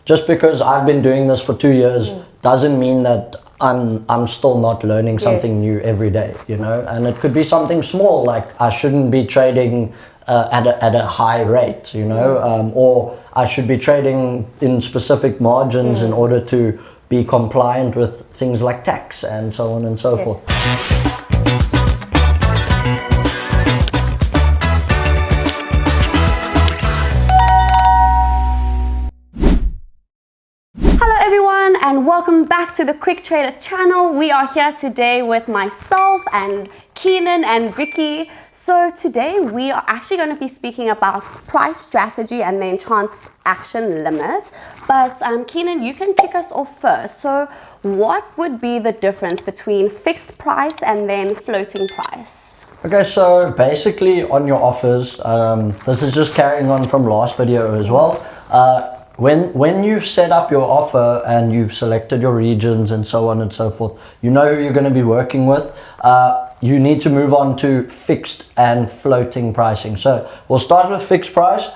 just because I've been doing this for 2 years doesn't mean that I'm still not learning something new every day, you know. And it could be something small, like I shouldn't be trading at a high rate, you know, or I should be trading in specific margins in order to be compliant with things like tax and so on and so forth. And welcome back to the Quick Trader channel. We are here today with myself and Keenan and Vicky. So today we are actually going to be speaking about price strategy and then transaction limits. But Keenan, you can kick us off first. So what would be the difference between fixed price and then floating price? Okay, so basically on your offers, this is just carrying on from last video as well. When you've set up your offer and you've selected your regions and so on and so forth, you know who you're going to be working with. You need to move on to fixed and floating pricing. So we'll start with fixed price.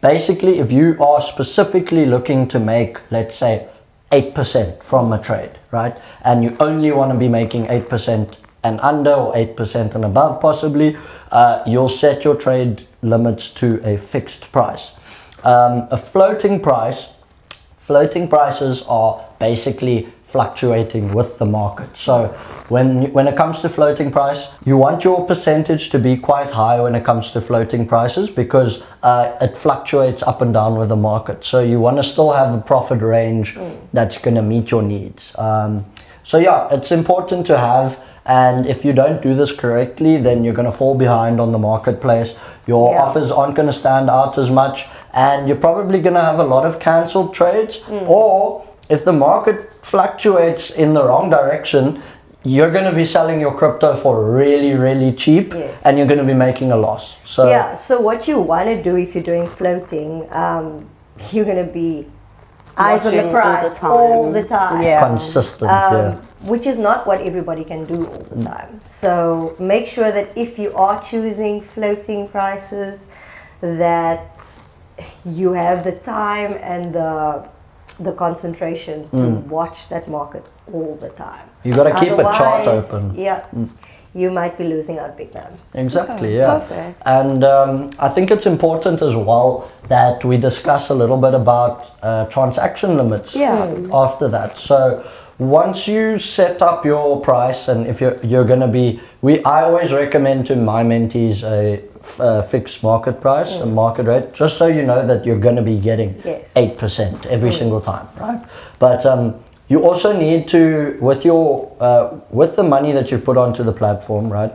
Basically, if you are specifically looking to make, let's say, 8% from a trade, right? And you only want to be making 8% and under, or 8% and above possibly, you'll set your trade limits to a fixed price. A floating prices are basically fluctuating with the market. So when it comes to floating price, you want your percentage to be quite high when it comes to floating prices, because it fluctuates up and down with the market. So you want to still have a profit range that's going to meet your needs. So yeah, it's important to have. And if you don't do this correctly, then you're going to fall behind on the marketplace. Your offers aren't going to stand out as much, and you're probably going to have a lot of cancelled trades. Or if the market fluctuates in the wrong direction, you're going to be selling your crypto for really, really cheap, and you're going to be making a loss. So yeah, so what you want to do if you're doing floating, you're going to be eyes on the price all the time. Consistent, which is not what everybody can do all the time. So make sure that if you are choosing floating prices, that you have the time and the concentration to watch that market all the time. You got to keep a chart open. Yeah. You might be losing out big time. Exactly, yeah. Perfect. And I think it's important as well that we discuss a little bit about transaction limits after that. So once you set up your price, and if you're going to be, I always recommend to my mentees a fixed market price, a market rate, just so you know that you're going to be getting 8% every single time, right? But you also need to, with the money that you put onto the platform, right?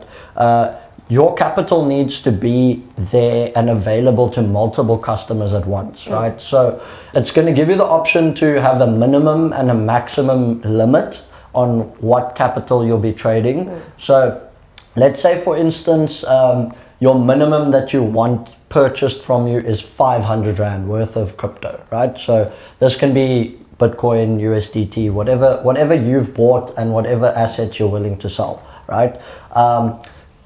Your capital needs to be there and available to multiple customers at once, right? So it's going to give you the option to have a minimum and a maximum limit on what capital you'll be trading. So let's say, for instance, your minimum that you want purchased from you is 500 Rand worth of crypto, right? So this can be Bitcoin, USDT, whatever you've bought and whatever assets you're willing to sell, right?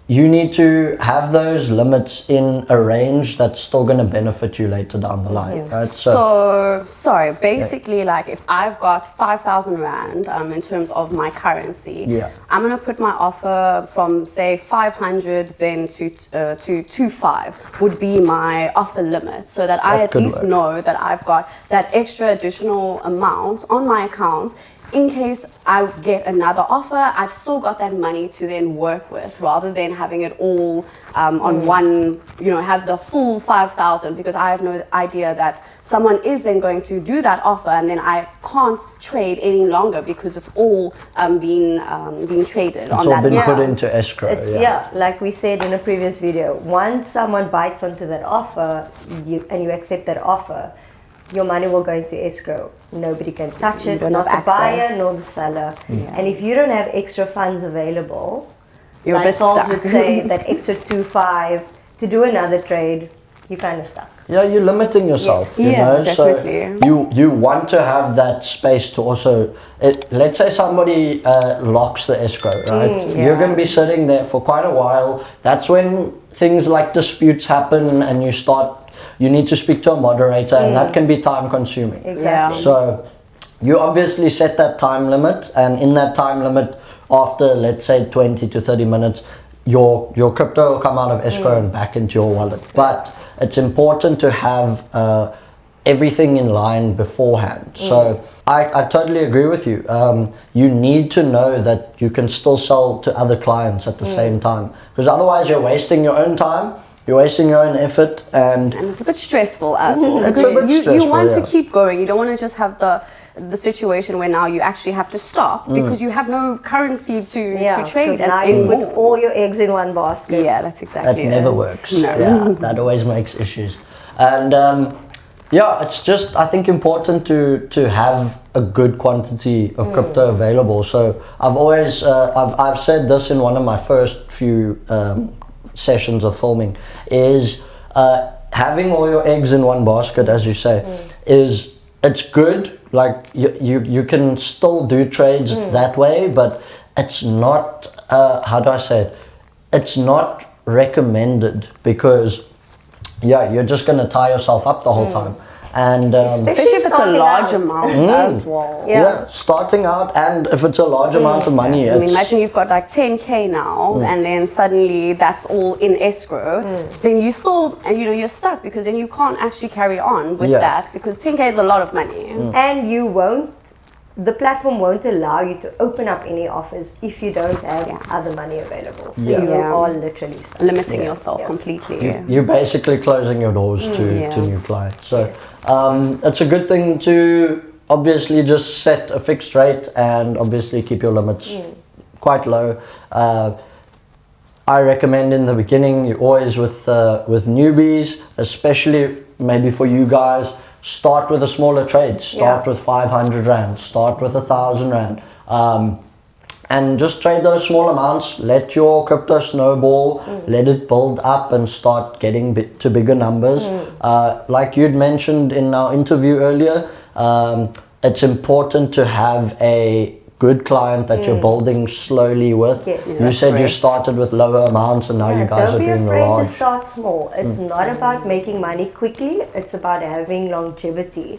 You need to have those limits in a range that's still going to benefit you later down the line, right? So sorry, basically, like if I've got 5,000 Rand in terms of my currency, I'm going to put my offer from say 500 then to 25 would be my offer limit, so that I at least know that I've got that extra additional amount on my account. In case I get another offer, I've still got that money to then work with, rather than having it all on one, have the full 5,000, because I have no idea that someone is then going to do that offer, and then I can't trade any longer because it's all being traded on that. It's all been put into escrow. Like we said in a previous video, once someone bites onto that offer, and you accept that offer, your money will go into escrow. Nobody can touch it, not the buyer nor the seller. And if you don't have extra funds available, you're like a bit stuck. would say, that extra 2.5 to do another trade, you're kind of stuck. Yeah, you're limiting yourself, you know. Definitely. So you want to have that space to also, let's say somebody locks the escrow, right? You're going to be sitting there for quite a while. That's when things like disputes happen, and you start you need to speak to a moderator, and that can be time consuming. Exactly. So you obviously set that time limit, and in that time limit, after let's say 20 to 30 minutes, your crypto will come out of escrow and back into your wallet. But it's important to have everything in line beforehand. So I totally agree with you. You need to know that you can still sell to other clients at the same time, because otherwise you're wasting your own time, you're wasting your own effort, and it's a bit stressful as well. It's a bit you stressful, want yeah. to keep going. You don't want to just have the situation where now you actually have to stop because you have no currency to trade. Because now you put all your eggs in one basket. Yeah, that's exactly That it. never works. No. Yeah, that always makes issues. And yeah, it's just, I think, important to have a good quantity of crypto available. So I've always I've said this in one of my first few sessions of filming, is having all your eggs in one basket, as you say, it's good. Like you can still do trades that way, but it's not how do I say it? It's not recommended, because you're just going to tie yourself up the whole time. And Especially if it's a large amount as well. yeah, starting out, and if it's a large amount of money, So imagine you've got like 10k now, and then suddenly that's all in escrow. Then you still, you're stuck, because then you can't actually carry on with that, because 10k is a lot of money. And the platform won't allow you to open up any offers if you don't have other money available. So you are literally stuck. Limiting yourself completely. you're basically closing your doors to new clients. So it's a good thing to obviously just set a fixed rate, and obviously keep your limits quite low. I recommend in the beginning, you always with newbies, especially maybe for you guys, start with a smaller trade. Start with 500 Rand, start with 1,000 Rand. And just trade those small amounts, let your crypto snowball, let it build up and start getting to bigger numbers. Like you'd mentioned in our interview earlier, it's important to have a good client that you're building slowly with. You said you started with lower amounts, and now you guys are doing Don't be afraid to large. start small. It's not about making money quickly, it's about having longevity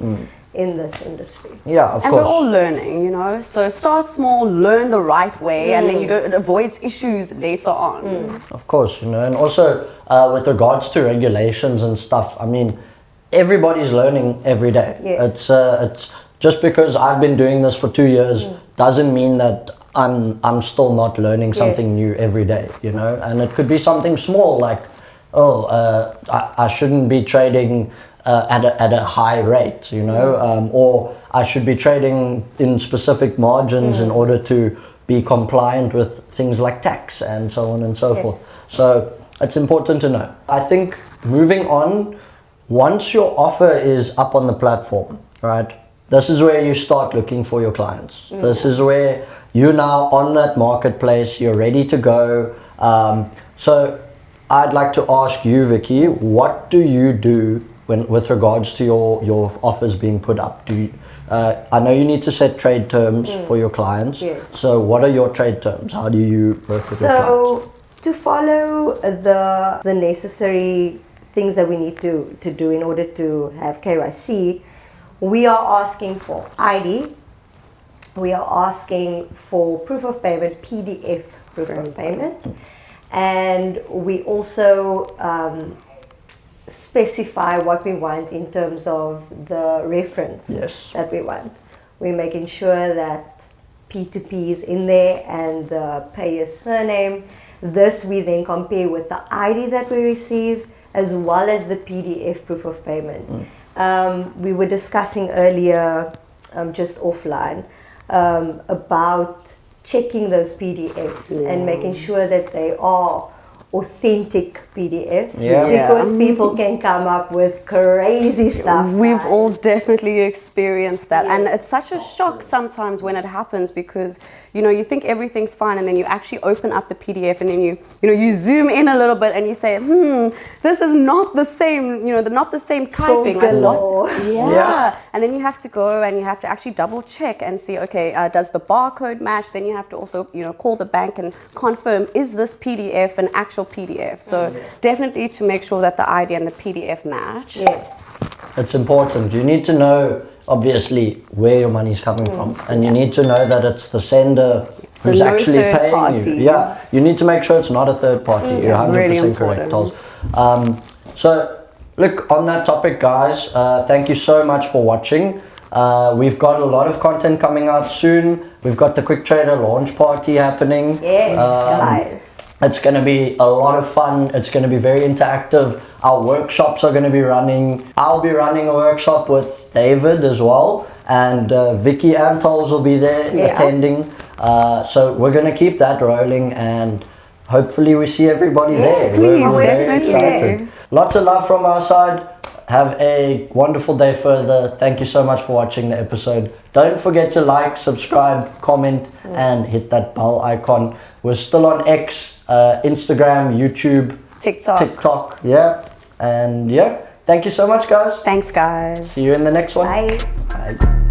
in this industry. Yeah, of And course. we're all learning, so start small, learn the right way, and then it avoids issues later on. Of course, and also with regards to regulations and stuff, I mean, everybody's learning every day. It's just because I've been doing this for 2 years doesn't mean that I'm still not learning something new every day, and it could be something small, like, I shouldn't be trading at a high rate, or I should be trading in specific margins in order to be compliant with things like tax and so on and so forth. So it's important to know. I think moving on, once your offer is up on the platform, right, this is where you start looking for your clients. This is where you're now on that marketplace, you're ready to go. So I'd like to ask you, Vicky, what do you do with regards to your offers being put up? I know you need to set trade terms for your clients. So what are your trade terms? How do you work with your clients? So to follow the necessary things that we need to do in order to have KYC, we are asking for ID, we are asking for proof of payment, PDF proof of payment, and we also specify what we want in terms of the reference that we want. We're making sure that P2P is in there and the payer's surname. This we then compare with the ID that we receive as well as the PDF proof of payment. We were discussing earlier, just offline, about checking those PDFs and making sure that they are authentic PDFs, because people can come up with crazy stuff. We've all definitely experienced that, and it's such a shock sometimes when it happens, because you think everything's fine, and then you actually open up the PDF, and then you zoom in a little bit and you say, this is not the same, not the same typing. And then you have to go and you have to actually double check and see, okay, does the barcode match? Then you have to also call the bank and confirm, is this PDF an actual actual PDF. So definitely to make sure that the ID and the PDF match. Yes. It's important. You need to know, obviously, where your money is coming from, and you need to know that it's the sender So who's no actually third paying parties. you. Yeah, you need to make sure it's not a third party. You're 100% really correct, important. Tols. So, look, on that topic, guys, thank you so much for watching. We've got a lot of content coming out soon. We've got the Quick Trader launch party happening. Yes, guys. It's going to be a lot of fun. It's going to be very interactive. Our workshops are going to be running. I'll be running a workshop with David as well. And Vicky and Tols will be there attending. So we're going to keep that rolling, and hopefully we see everybody there. Please, We're very definitely. excited. Lots of love from our side. Have a wonderful day further. Thank you so much for watching the episode. Don't forget to like, subscribe, comment, and hit that bell icon. We're still on X, Instagram, YouTube, TikTok. Yeah. And yeah, thank you so much, guys. Thanks, guys. See you in the next one. Bye. Bye.